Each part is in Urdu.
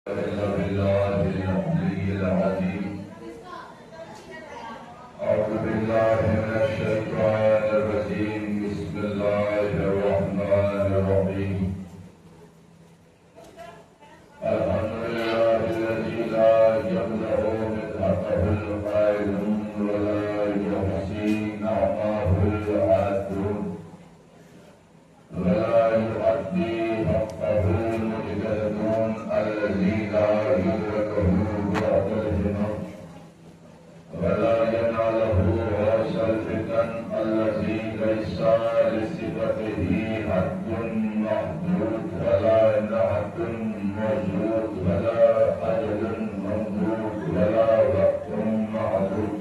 بالله العلي العظيم. أعوذ بالله من الشيطان الرجيم. بسم الله الرحمن الرحيم. الحمد لله الذي لا يملأ مدحته القائلون ولا يحصي نعمه العادون ولا يؤدي حقه المجتهدون الذي لا يدركه بعد الهمم ولا يناله غوث الفتن الذي ليس لصفته حد محدود ولا نعت موجود ولا أجل ممدود ولا وقت معدود.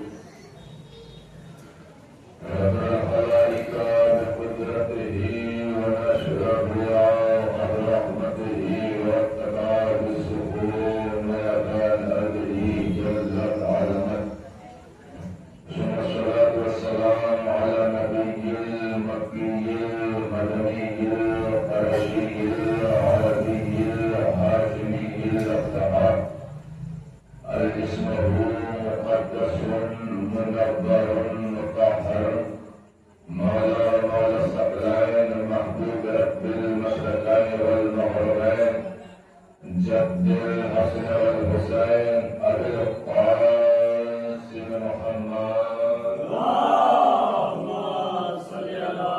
رب الخلائق بقدرته ونشرب عن رحمته واتقى بالسكون مكان أرضه جلت علمت. ثم الصلاة والسلام على نبي المكي المدني القرشي العربي الهاشمي الأفتحاء الاسمه مقدس منبر مطهر مولى الثقلين محبوب رب المشرقين والمغربين جد الحسن والحسين أبي القاسم محمد اللهم صل على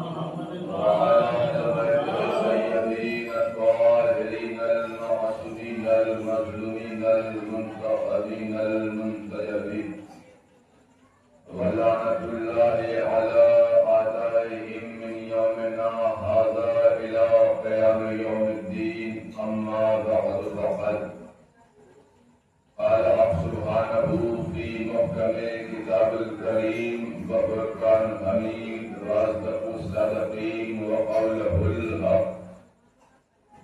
محمد وعلى آل الطيبين الطاهرين المعصومين المظلومين المنتقمين المنتجبين. ولعنة الله على أعدائهم من يومنا هذا إلى قيام يوم الدين. أما بعد فقد قال رب سبحانه في محكم كتاب الكريم وفرقان حميد وأصدق الصادقين وقوله الحق.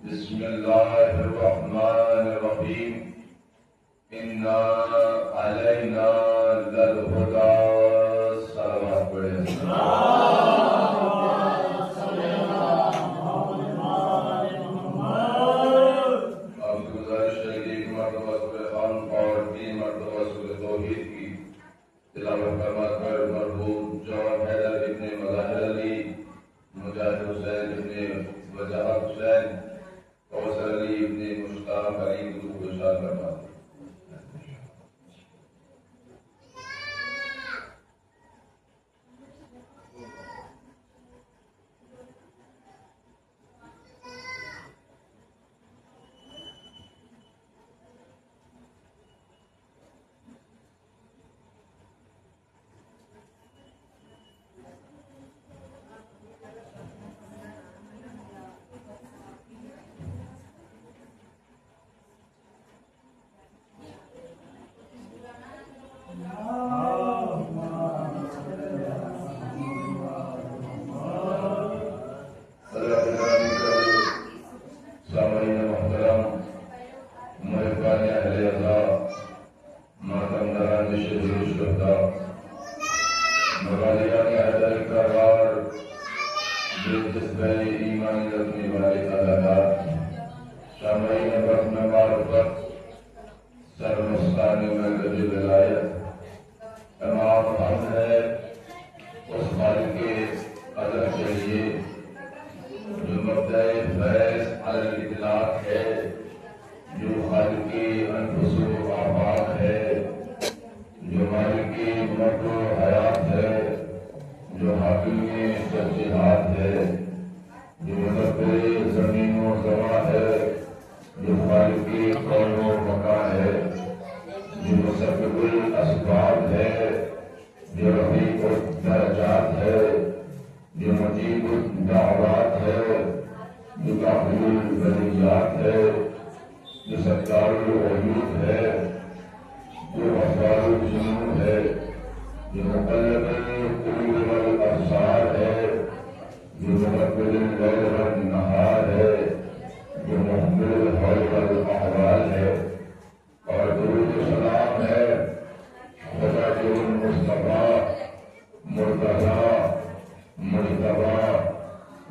بسم الله الرحمن الرحيم. إنا علينا للهدى. صلوات پڑھیں. اب گزارش ہے کہ ایک مرتبہ سورہ خان اور 3 مرتبہ سورہ توحید کی تلاوت فرماتے ہوئے مرحوم جوان حیدر ابن مظاہر علی، مجاہد حسین ابن وجاہت حسین، کوثر علی ابن مشتاق علی کو خوشحال فرماتے.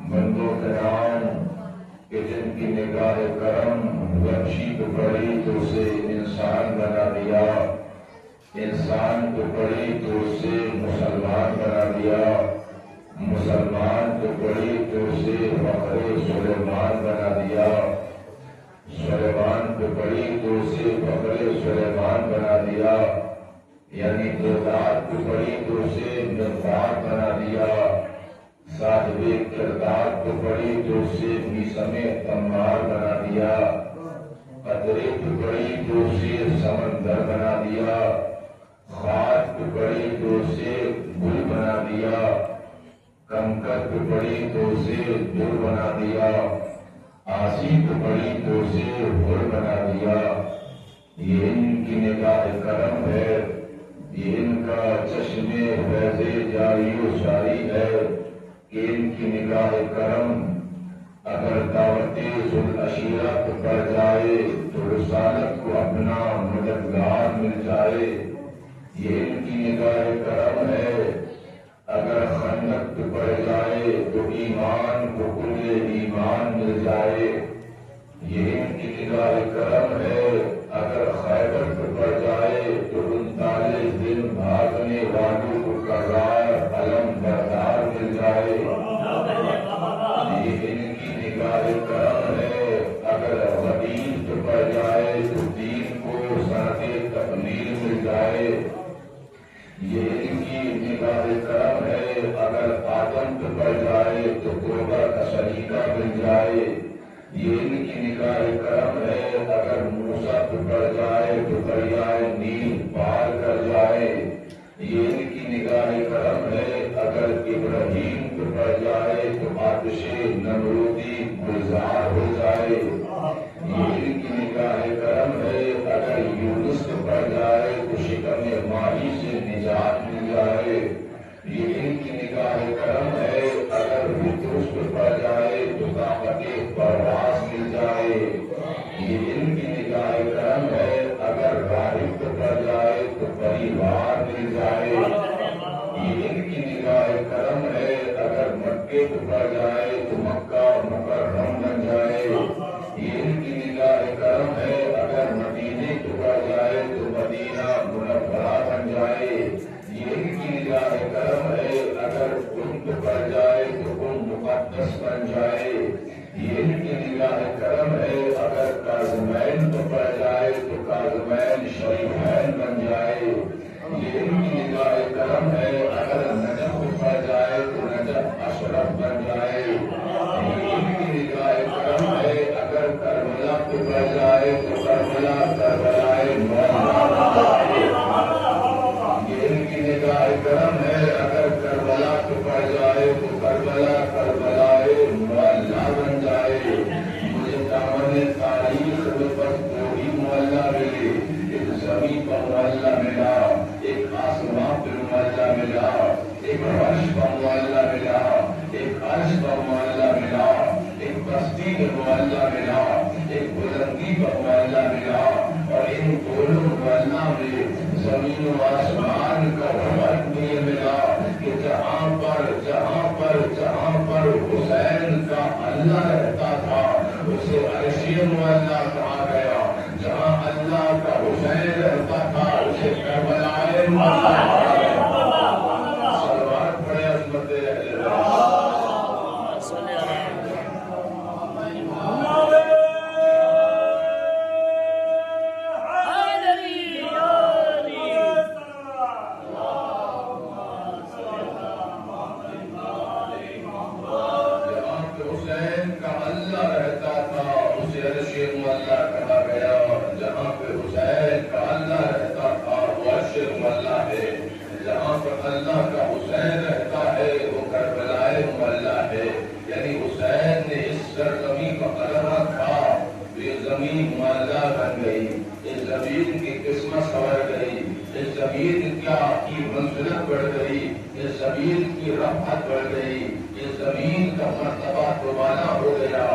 بندوں کے نام کہ جن کی نگاہ کرم بخشی کو پڑھی تو اسے انسان بنا دیا، انسان کو پڑھی تو اسے مسلمان بنا دیا، مسلمان کو پڑھی تو اسے فخر سلیمان بنا دیا، سلیمان کو پڑھی تو اسے فخر سلیمان بنا دیا، یعنی کردار کو پڑھی تو اسے مقدار بنا دیا، صاحب کردار کو پڑھی تو اسے میثم تمار بنا دیا، قدرے کو پڑھی تو اسے سمندر بنا دیا، خاک کو پڑھی تو اسے گل بنا دیا، کنکر کو پڑھی تو اسے در بنا دیا، آسی کو پڑھی تو اسے ہر بنا دیا۔ یہ ان کی نگاہ کرم ہے، یہ ان کا چشم فیض جاری و ساری ہے کہ ان کی نگاہ کرم اگر دعوت ذوالعشیرہ کو پڑ جائے تو رسالت کو اپنا مددگار مل جائے۔ یہ ان کی نگاہ کرم ہے اگر خندق کو پڑ جائے تو ایمان کو کل ایمان مل جائے۔ یہ ان کی نگاہ کرم ہے اگر خیبر کو پڑ جائے تو 39 دن بھاگنے والوں کو کرار علم بردار مل جائے۔ یہ ان کی نگاہ کرم ہے اگر غدیر کو پڑ جائے تو دین کو صنعت تکمیل مل جائے۔ یہ ان کی نگاہ کرم ہے اگر آدم کو پڑ جائے تو توبہ کا سلیقہ مل جائے۔ یہ ان کی نگاہ کرم ہے اگر موسیٰ کو پڑ جائے تو دریائے نیل پار کر جائے۔ یہ ان کی نگاہ کرم ہے اگر ابراہیم کو پڑ جائے تو آتش نمرودی گلزار ہو جائے۔ یہ ان کی نگاہ کرم ہے اگر یونس کو پڑ جائے تو شکم ماہی سے نجات مل جائے۔ یہ ان کی نگاہ کرم ہے اگر بطرس کو پڑ جائے تو طاقت پرواز مل جائے۔ یہ ان کی نگاہ کرم ہے اگر راہب کو پڑ جائے تو پریوار مل جائے۔ یہ ان کی نگاہ کرم ہے اگر مکے کو پڑ جائے تو مکہ مکرم بن جائے۔ یہ ان کی نگاہ کرم ہے اگر مدینے کو پڑ جائے تو مدینہ منورہ بن جائے۔ یہ ان کی نگاہ کرم ہے اگر ان کو پڑ جائے تو ان مقدس بن جائے۔ یہ ان کی نگاہ کرم ہے اگر کاظمین کو پڑ جائے تو کاظمین شریفین بن جائے۔ یہ ان کی نگاہ کرم ہے اگر نجف کو پڑ جائے تو نجف اشرف بن جائے۔ یہ ان کی نگاہ کرم ہے اگر کربلا کو پڑ جائے تو کربلا کربلائے مولا بن جائے۔ یہ ان کی نگاہ کرم ہے اگر کربلا کو پڑ جائے تو کربلا کربلائے مولا بن جائے۔ مجھے دامن تاریخ میں بس دو ہی مولا ملے، ایک زمین کا مولا ملا، ایک آسمان پہ مولا ملا، ایک عرش کا مولا ملا، ایک عرش کا مولا ملا، ایک بستی کا مولا ملا، ایک بلندی کا مولا ملا، اور ان دونوں مولا میں زمین و آسمان کا فرق نہیں ملا کہ جہاں پر حسین کا اللہ رہتا تھا اسے عرشی مولا کہا گیا، جہاں اللہ کا حسین رہتا تھا اسے کربلائے مولا کہا گیا۔ صلوات پڑھے عظمت اہل بیت۔ اللہ کا حسین رہتا ہے وہ کربلائے مولا ہے، یعنی حسین نے اس سرزمین کا قدم رکھا تو یہ زمین مولا بن گئی، اس زمین کی قسمت سنور گئی، اس زمین کی منزلت بڑھ گئی، اس زمین کی رفعت بڑھ گئی، اس زمین کا مرتبہ دوبارہ ہو گیا،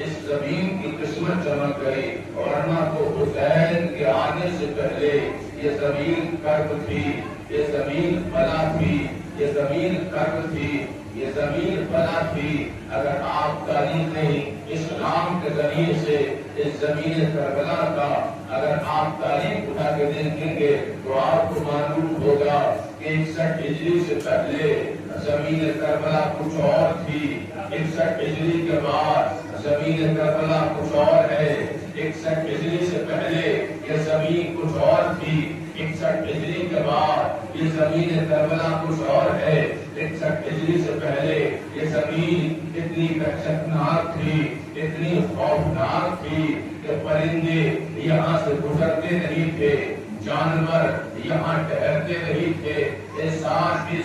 اس زمین کی قسمت چمک گئی۔ ورنہ تو حسین کے آنے سے پہلے یہ زمین کرب تھی، یہ زمین بلا تھی، یہ زمین کرب تھی، یہ زمین بنا تھی، اگر آپ تاریخ اسلام کے ذریعے سے اس زمین کربلا کا اگر آپ تاریخ اٹھا کے دیکھیں گے تو آپ کو معلوم ہوگا کہ 61 ہجری سے پہلے زمین کربلا کچھ اور تھی، 61 ہجری کے بعد زمین کربلا کچھ اور ہے، 61 ہجری سے پہلے یہ زمین کچھ اور تھی، 61 ہجری کے بعد یہ زمین کربلا کچھ اور ہے، 61 ہجری سے پہلے یہ زمین اتنی وحشتناک تھی، اتنی خوفناک تھی کہ پرندے یہاں سے گزرتے نہیں تھے، جانور یہاں ٹہرتے نہیں تھے، اس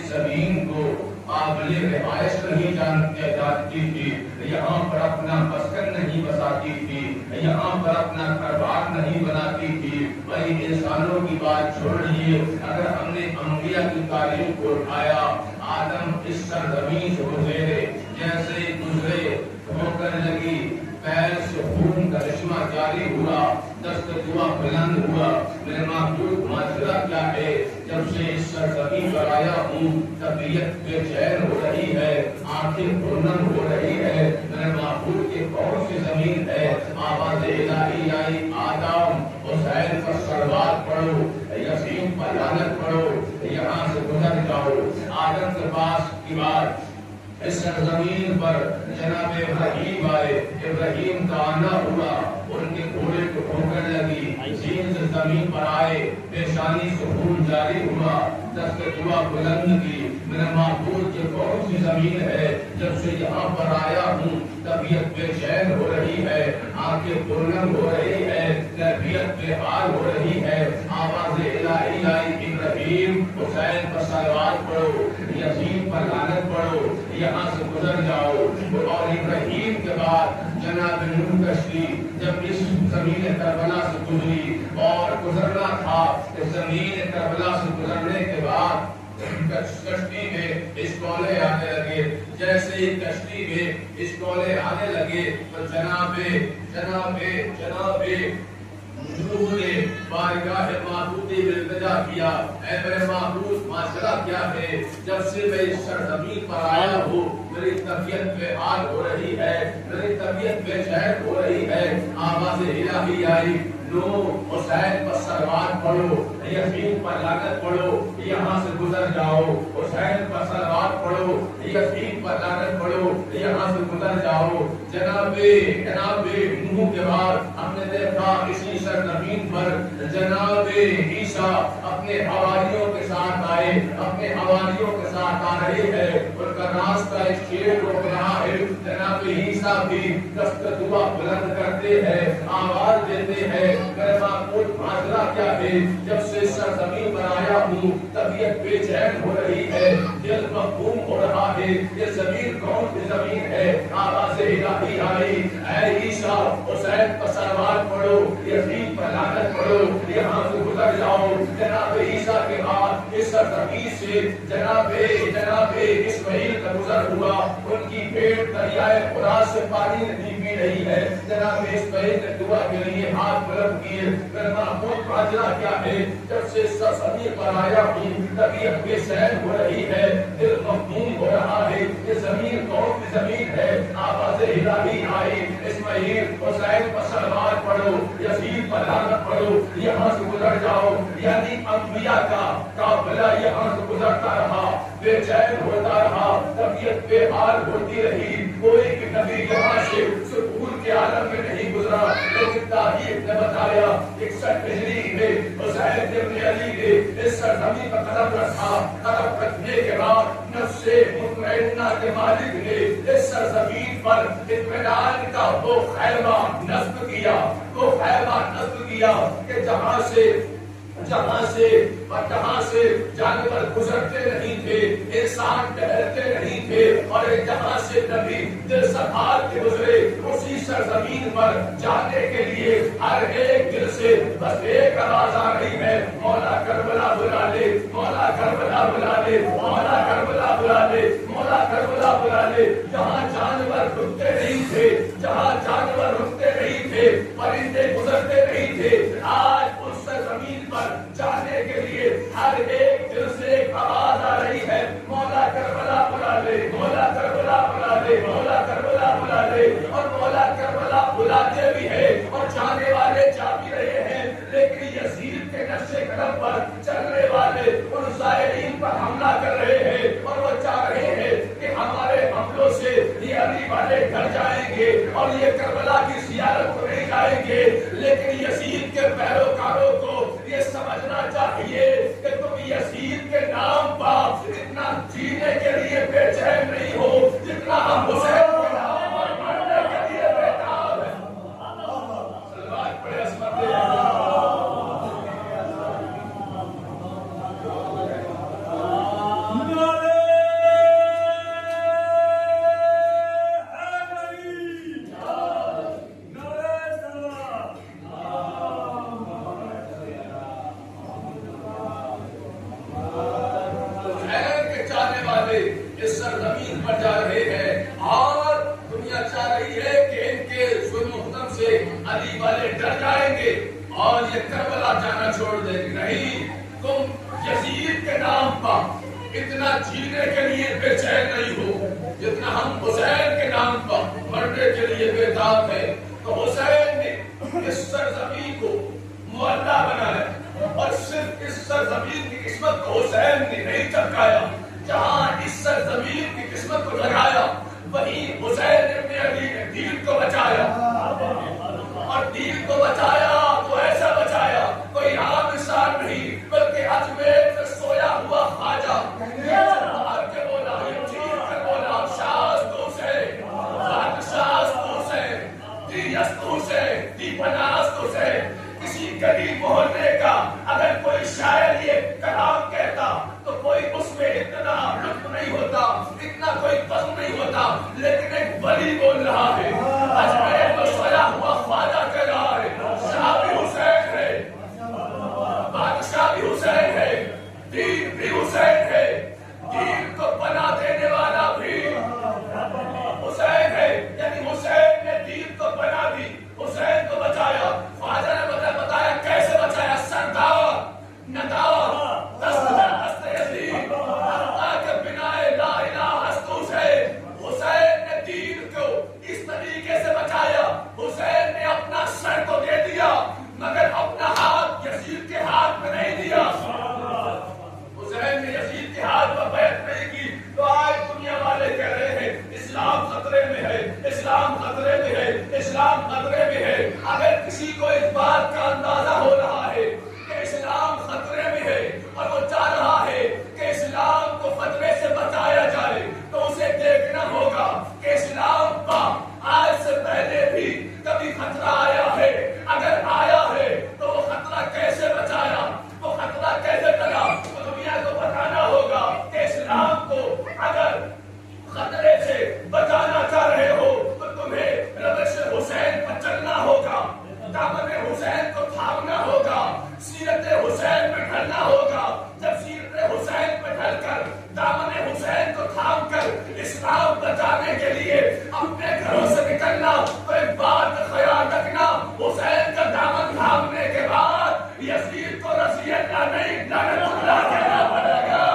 زمین کو قابل رہائش نہیں جانتی تھی، یہاں پر اپنا مسکن نہیں بساتی تھی، یہاں پر اپنا کاروبار نہیں بناتی تھی۔ بھائی انسانوں کی بات چھوڑیے، اگر ہم نے انبیاء کی تعلیم کو اٹھایا، آدم اس سرزمین سے گزرے، جیسے گزرے ٹھوکر لگی، پیر سے خون کا رشمہ جاری ہوا، دست دعا بلند ہوا، میرے معبود معاشرہ کیا ہے؟ جب سے اس سرزمین پر آیا ہوں طبیعت بے چین ہو رہی ہے، آنکھیں پرنم ہو رہی ہے، میرے معبود کی کون سی زمین ہے؟ آواز الہی آئی، آدم حسین پر صلوات پڑھو، یاسین پر لعنت پڑھو، یہاں سے گزر جاؤ۔ آدم کے پاس کی بات اس سرزمین پر جناب ابراہیم آئے، ابراہیم کا آنا ہوا، ان کے گھوڑے کو ٹھوکر لگی، زین سے زمین پر آئے، پیشانی سے خون جاری ہوا، دست دعا بلند کی، میرے معبود یہ کون سی زمین ہے؟ جب سے یہاں پر آیا ہوں طبیعت بے چین ہو رہی ہے، آنکھیں پرنم ہو رہی ہے، طبیعت بے حال ہو رہی ہے۔ آواز الہی آئی، ابراہیم حسین پر صلوات پڑھو، یاسین پر لعنت پڑھو، یہاں سے گزر جاؤ۔ اور ابراہیم کے بعد جناب نوح کشتی جب اس زمین کربلا سے گزری اور گزرنا تھا، اس زمین کربلا سے گزرنے کے بعد کشتی میں اسکولے آنے لگے، جیسے ہی کشتی میں اسکولے آنے لگے تو جناب نوح نے بارگاہ معبودی میں التجا کیا، اے میرے معبود معاشرہ کیا ہے؟ جب سے میں اس سرزمین پر آیا ہوں میری طبیعت بے حال ہو رہی ہے، میری طبیعت بے چین ہو رہی ہے۔ آواز الہی آئی، نوح حسین پر صلوات پڑھو، یاسین پر لعنت پڑھو، یہاں سے گزر جاؤ۔ حسین پر صلوات پڑھو، یاسین پر لعنت پڑھو، یہاں سے گزر جاؤ۔ جناب نوح کے بعد ہم نے دیکھا اسی سرزمین پر جناب عیسیٰ اپنے حواریوں کے ساتھ آئے، اپنے حواریوں کے ساتھ آ رہے ہیں، ان کا راستہ ایک شیر روک رہا ہے۔ جناب عیسیٰ بھی دست دعا بلند کرتے ہیں، آواز دیتے ہیں، میرے معبود معاشرہ کیا ہے؟ جب سے سرزمین پر آیا ہوں طبیعت بے چین ہو رہی ہے، دل مخدوم ہو رہا ہے، یہ زمین کون سی زمین ہے؟ آواز الہی آئی، اے عیسیٰ حسین پر صلوات پڑھو، یاسین پر لعنت پڑھو، یہاں سے گزر جاؤ۔ جناب عیسیٰ کے بعد اس سرزمین سے جناب اسماعیل کا گزر ہوا، ان کی بھیڑ دریائے فرات سے پانی نہیں پی رہی ہے، جناب اسماعیل نے دعا کے لیے ہاتھ بلند کیے، میرے معبود معاشرہ کیا ہے؟ جب سے سرزمین پر آیا ہوں طبیعت بے چین ہو رہی ہے، دل مخدوم ہو رہا ہے، یہ زمین کون سی زمین ہے؟ آواز الہی آئی، اسماعیل حسین پر صلوات پڑھو، یاسین پر لعنت پڑھو، یہاں سے گزر جاؤ۔ یعنی انبیاء کا قافلہ یہاں سے گزرتا رہا، بے چین ہوتا رہا، طبیعت بے حال ہوتی رہی، کوئی بھی نبی یہاں سے سکون کے عالم میں نہیں گزرا، لیکن تاریخ نے بتایا 61 ہجری میں حسین ابن علی نے اس سرزمین پر قدم رکھا، قدم رکھنے کے بعد نفس مطمئنہ کے مالک نے اس سرزمین پر اطمینان کا وہ خیمہ نصب کیا کہ جہاں سے جانور گزرتے نہیں تھے، انسان ٹہرتے نہیں تھے، اور جہاں سے نبی دل سنبھال کے گزرے، اسی سرزمین پر جانے کے لیے ہر ایک دل سے بس ایک آواز آ رہی ہے، مولا کربلا بلا لے، مولا کربلا بلا لے، مولا کربلا بلا لے، مولا کربلا بلا لے۔ جہاں جانور رکتے نہیں تھے، پرندے گزرتے نہیں تھے، آج اس زمین پر جانے کے لیے ہر ایک دل سے ایک آواز آ رہی ہے، مولا کربلا بلا لے، مولا اس سرزمین پر جا رہے ہیں اور دنیا چاہ رہی ہے کہ ان کے ظلم و ستم سے علی والے ڈر جائیں گے اور یہ کربلا جانا چھوڑ دیں گے. نہیں، تم یزید کے نام پر اتنا جینے کے لیے بے چین نہیں ہو جتنا ہم حسین کے نام پر مرنے کے لیے بے تاب ہیں. تو حسین نے اس سرزمین کو معلّہ بنایا اور صرف اس سرزمین کی قسمت کو حسین نے نہیں چمکایا، جہاں اس سرزمین کی قسمت کو جگایا وہیں حسین ابن علی نے دین کو بچایا. اور دین کو بچایا تو ایسا بچایا کوئی عام انسان نہیں بلکہ اجمیر سے سویا ہوا خواجہ مار کے بولا، یہ چیر کے بولا، شاز تو سے بادشاہ تو سے دیس تو سے دیپناس تو سے. کسی گلی محلے کا اگر کوئی شاعر یہ کلام کہتا تو کوئی اس میں اتنا لطف نہیں ہوتا، اتنا کوئی پسند نہیں ہوتا، لیکن ایک ولی بول رہا ہے، اجمیر میں سویا ہوا خواجہ کہہ رہا ہے، شاہ بھی حسین ہے، بادشاہ بھی حسین ہے، دین بھی حسین ہے، دین کو بنا دینے والا بھی حسین ہے. یعنی حسین نے دین کو بنا دی، حسین کو بچایا. خواجہ نے بتایا کیسے بچایا. سردار ندار دست یزید حقا کے بنائے لا الہ ہستو سے. حسین نے دین کو اس طریقے سے بچایا. حسین نے اپنا سر کو دے دیا مگر اپنا ہاتھ یزید کے ہاتھ میں نہیں دیا. حسین نے یزید کے ہاتھ پر بیعت نہیں کی. تو آج دنیا والے کہہ رہے ہیں اسلام خطرے میں ہے، اسلام خطرے میں ہے، اسلام خطرے میں ہے. اگر کسی کو اس بات کا اندازہ ہو رہا ہے کہ اسلام خطرے میں ہے اور وہ چاہ رہا ہے کہ اسلام کو خطرے سے بچایا جائے تو اسے دیکھنا ہوگا کہ اسلام کا آج سے پہلے بھی کبھی خطرہ آیا ہے. اگر آیا ہے تو وہ خطرہ کیسے بچایا، وہ خطرہ کیسے ٹلا. تو دنیا کو بتانا ہوگا کہ اسلام کو اگر خطرے سے بچانا چاہ رہے ہو تو تمہیں روش حسین پر چلنا ہوگا، دامن حسین کو تھامنا ہوگا، سیرت حسین میں ڈھلنا ہوگا. جب سیرت حسین میں ڈھل کر دامن حسین کو تھام کر اسلام بچانے کے لیے اپنے گھروں سے نکلنا تو ایک بات کا خیال رکھنا، حسین کا دامن تھامنے کے بعد یزید کو رضی اللہ نہیں لعنت اللہ کہنا پڑے گا.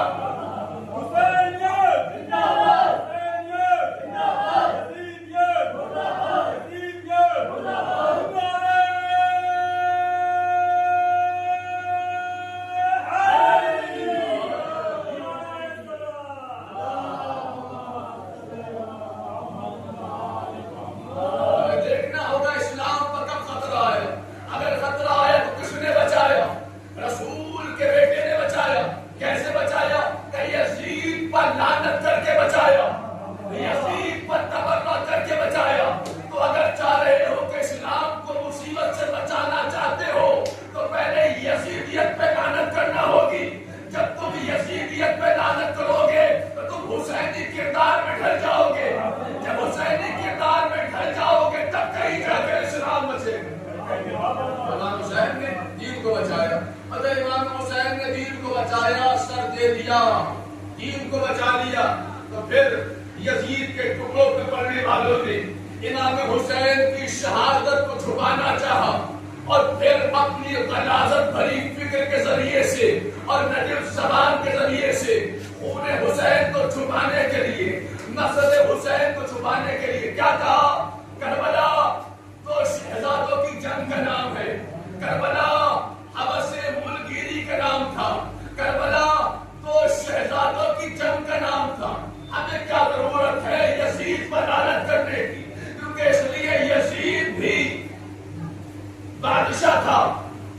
دین کو بچا لیا تو پھر یزید کے ٹکڑوں پہ پڑنے والوں نے امام حسین کی شہادت کو چھپانا چاہا اور پھر اپنی غلاظت بھری فکر کے ذریعے سے اور نجیب زبان کے ذریعے سے خون حسین کو چھپانے کے لیے، مقصد حسین کو چھپانے کے لیے کیا کہا؟ کربلا تو شہزادوں کی جنگ کا نام ہے، کربلا حبس ملگیری کا نام تھا، کربلا تو شہزادوں کی جنگ کا نام تھا. ہمیں کیا ضرورت ہے یزید پر لعنت کرنے کی؟ کیونکہ اس لیے یزید بھی بادشاہ تھا،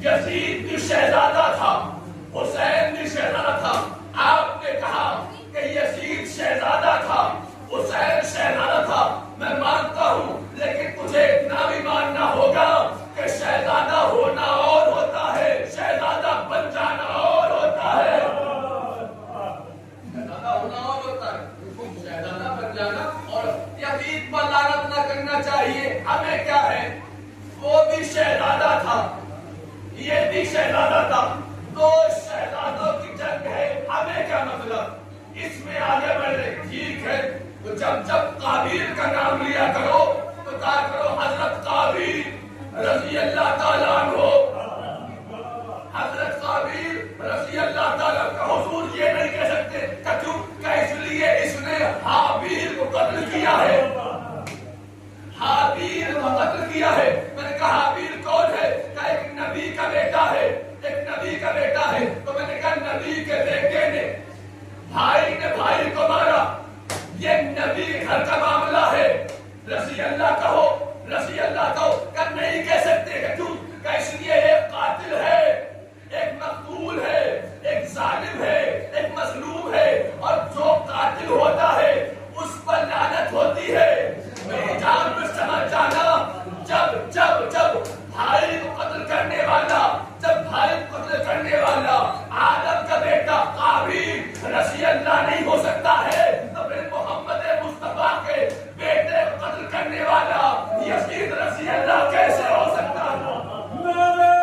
یزید بھی شہزادہ تھا، حسین بھی شہزادہ تھا. آپ نے کہا کہ یزید شہزادہ تھا، حسین شہزادہ تھا، میں مانتا ہوں، لیکن تجھے اتنا بھی ماننا ہوگا کہ شہزادہ ہونا اور ہوتا ہے، شہزادہ بن جانا اور ہوتا ہے. شہزادہ ہونا اور ہوتا ہے، شہزادہ بن جانا. اور یزید پر لعنت نہ کرنا چاہیے. ہمیں کیا ہے؟ وہ بھی شہزادہ تھا، یہ بھی شہزادہ تھا، دو شہزادوں کی جنگ ہے. ہمیں کیا مطلب؟ اس میں آگے بڑھ رہے. ٹھیک ہے، تو جب قابیل کا نام لیا کرو تو کہا کرو حضرت قابیل رضی اللہ تعالیٰ عنہ. حضرت قابیل رضی اللہ تعالیٰ کا. حضور یہ نہیں کہہ سکتے کہ کیوں کہ اس لیے اس نے حابیل کو قتل کیا ہے. حابیل کو قتل کیا ہے. میں نے کہا حابیل کون ہے؟ کہ ایک نبی کا بیٹا ہے. ایک نبی کا بیٹا ہے. تو میں نے کہا نبی کے بیٹے نے بھائی نے بھائی کو مارا. یہ نبی کے گھر کا معاملہ ہے. رضی اللہ کہو، رضی اللہ کہو. کہ نہیں کہہ سکتے کہ کیوں کہ اس لیے ایک قاتل ہے، ایک مقتول ہے، ایک ظالم ہے، ایک مظلوم ہے. اور جو قاتل ہوتا ہے اس پر لعنت ہوتی ہے. میری جان میں سمجھ جانا، جب بھائی کو قتل کرنے والا، جب بھائی کو قتل کرنے والا آدم کا بیٹا قابیل رضی اللہ نہیں ہو سکتا ہے، تو پھر محمد مصطفیٰ کے بیٹے کو قتل کرنے والا یزید رضی اللہ کیسے ہو سکتا ہے؟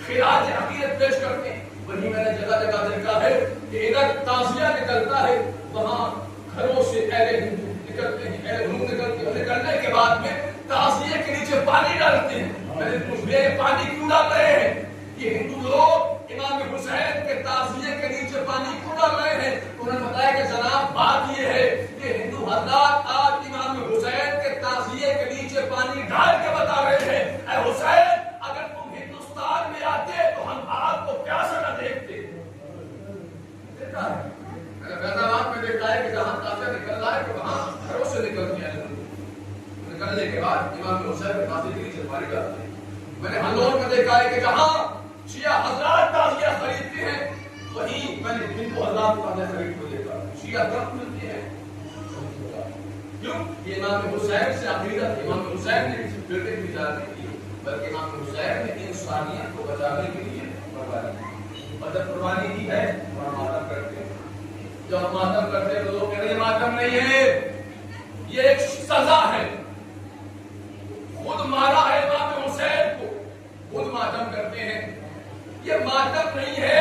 خراج عقیدت پیش کرتے ہیں. وہی میں نے جگہ جگہ دیکھا ہے کہ ادھر تعزیہ نکلتا ہے، وہاں گھروں سے اہل ہندو نکلتے ہیں، اہل ہندو نکلتے ہیں، نکلنے کے بعد میں تعزیے کے نیچے پانی ڈالتے ہیں. میں نے پوچھا یہ پانی کیوں ڈال رہے ہیں؟ یہ ہندو لوگ امام حسین کے تعزیے کے نیچے پانی کیوں ڈال رہے ہیں؟ انہوں نے بتایا کہ جناب بات یہ ہے کہ ہندو حضرات آج امام حسین کے تعزیے کے نیچے پانی ڈال کے بتا رہے ہیں اے حسین اگر تم ہندوستان میں آتے تو ہم آپ کو پیاسا نہ دیکھتے. دیکھا ہے فیض آباد میں دیکھا ہے کہ جہاں تعزیہ نکل رہا ہے کہ وہاں گھروں سے نکلتے ہیں، نکلنے کے بعد امام حسین کے تعزیے کے نیچے پانی ڈالتے ہیں. میں نے ہندور میں دیکھا ہے کہ جہاں شیعہ حضرات تعزیہ خریدتے ہیں وہیں میں نے ہندو حضرات تعزیہ خرید کو دیکھا. شیعہ درخت ملتے ہیں کیوں؟ یہ امام حسین سے عقیدت امام حسین نے کسی بیٹے کی ایجاد نہیں کی بلکہ امام حسین نے انسانیت کو بچانے کے لیے قربانی کی ہے. اور ماتم کرتے ہیں، جب ماتم کرتے ہیں تو لوگ کہتے ہیں ماتم نہیں ہے، یہ ایک سزا ہے. خود مارا ہے امام حسین کو، خود ماتم کرتے ہیں. یہ ماتم نہیں ہے،